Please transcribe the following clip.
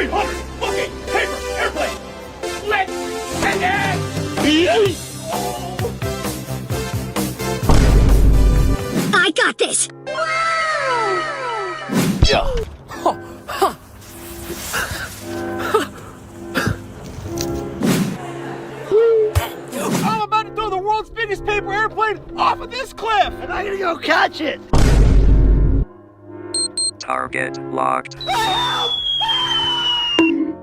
300! Looking! Paper! Airplane! Let's send it! I got this! Yeah. I'm about to throw the world's biggest paper airplane off of this cliff! And I'm gonna go catch it! Target locked. Help!